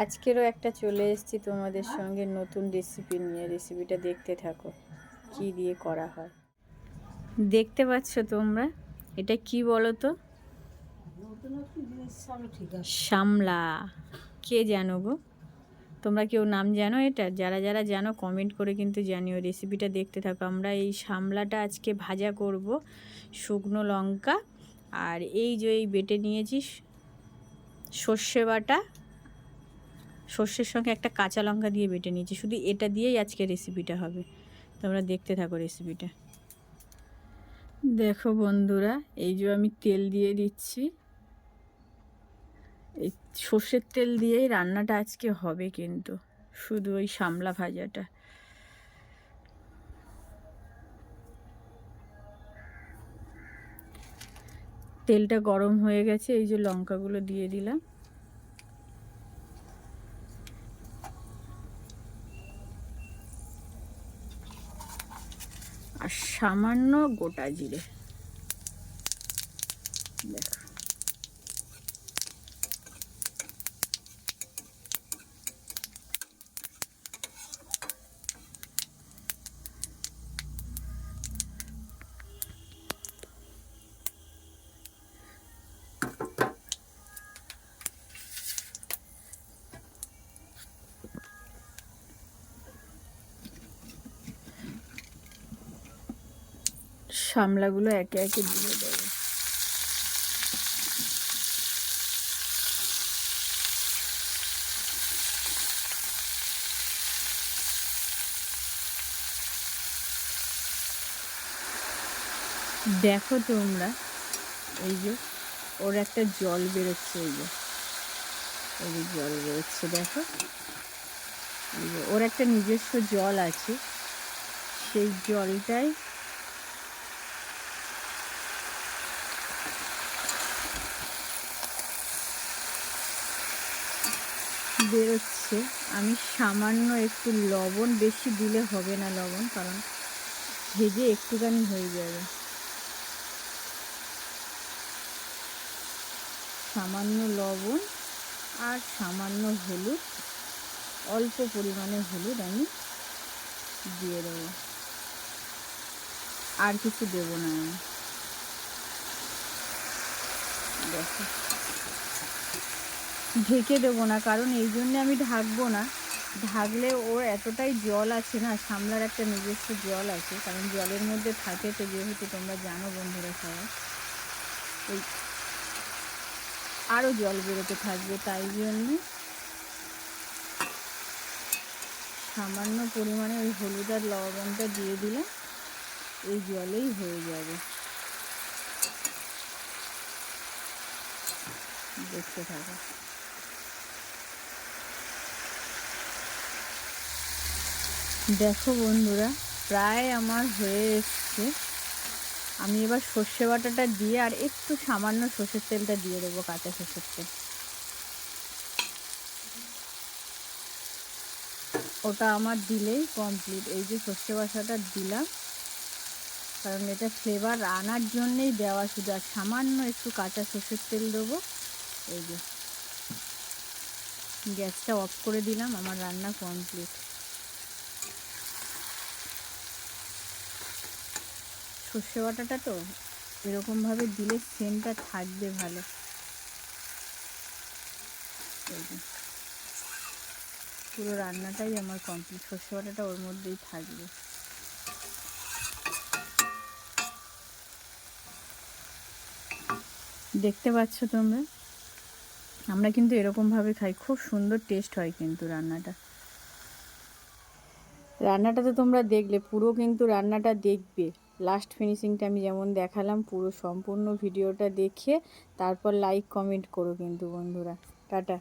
আজকেরও একটা চলে এসেছি তোমাদের সঙ্গে নতুন রেসিপি নিয়ে। রেসিপিটা দেখতে থাকো কি দিয়ে করা হয়। দেখতে পাচ্ছ তোমরা, এটা কি বলো তো? শামলা। কে জানো গো? তোমরা কেউ নাম জানো এটা? যারা যারা জানো কমেন্ট করে কিন্তু জানিও। রেসিপিটা দেখতে থাকো। আমরা এই শামলাটা আজকে ভাজা করব, শুকনো লঙ্কা আর এই যে এই বেটে নিয়েছি সর্ষে বাটা, সর্ষের সঙ্গে একটা কাঁচা লঙ্কা দিয়ে বেটে নিয়েছি। শুধু এটা দিয়েই আজকে রেসিপিটা হবে। তোমরা দেখতে থাকো রেসিপিটা। দেখো বন্ধুরা, এই যে আমি তেল দিয়ে দিচ্ছি। এই সর্ষের তেল দিয়েই রান্নাটা আজকে হবে, কিন্তু শুধু ওই শামলা ভাজাটা। তেলটা গরম হয়ে গেছে, এই যে লঙ্কাগুলো দিয়ে দিলাম। আর সামান্য গোটা জিরে। দেখো, শামলাগুলো একে একে দিয়ে দেবো। দেখো তোমরা, এই যে ওর একটা জল বেরোচ্ছে, এই যে জল বেরোচ্ছে। দেখো, এই যে ওর একটা নিজস্ব জল আছে, সেই জলটাই বেরোচ্ছে। আমি সামান্য একটু লবণ, বেশি দিলে হবে না লবণ, কারণ ভেজে একটুখানি হয়ে যাবে। সামান্য লবণ আর সামান্য হলুদ, অল্প পরিমাণে হলুদ আমি দিয়ে দেবো। আর কিছু দেবো না আমি। দেখো, ঢেকে দেবো না, কারণ এই জন্যে আমি ঢাকবো না। ঢাকলে ওর এতটাই জল আছে না, শামলার একটা নিজস্ব জল আছে, কারণ জলের মধ্যে থাকে তো, যেহেতু তোমরা জানো বন্ধুরা সবাই, ওই আরও জল বেরোতে থাকবে। তাই জন্যে সামান্য পরিমাণে ওই হলুদ আর লবণটা দিয়ে দিলে এই জলেই হয়ে যাবে। দেখতে থাকো। দেখো বন্ধুরা, প্রায় আমার হয়ে এসছে। আমি এবার সর্ষে বাটাটা দিয়ে আর একটু সামান্য সর্ষের তেলটা দিয়ে দেবো, কাঁচা সর্ষের তেল। ওটা আমার দিলেই কমপ্লিট। এই যে সর্ষে বাটাটা দিলাম, কারণ এটা ফ্লেভার আনার জন্যেই দেওয়া শুধু। আর সামান্য একটু কাঁচা সর্ষের তেল দেবো। এই যে গ্যাসটা অফ করে দিলাম, আমার রান্না কমপ্লিট। সর্ষে বাটাটা তো এরকমভাবে দিলে সেন্টটা থাকবে ভালো। এই যে পুরো রান্নাটাই আমার কমপ্লিট, সর্ষে বাটাটা ওর মধ্যেই থাকবে। দেখতে পাচ্ছ তোমরা, আমরা কিন্তু এরকমভাবে খাই, খুব সুন্দর টেস্ট হয় কিন্তু রান্নাটা তো তোমরা দেখলে, পুরো কিন্তু রান্নাটা দেখবে। লাস্ট ফিনিশিংটা আমি যেমন দেখালাম, পুরো সম্পূর্ণ ভিডিওটা দেখে তারপর লাইক কমেন্ট করো কিন্তু বন্ধুরা। টাটা।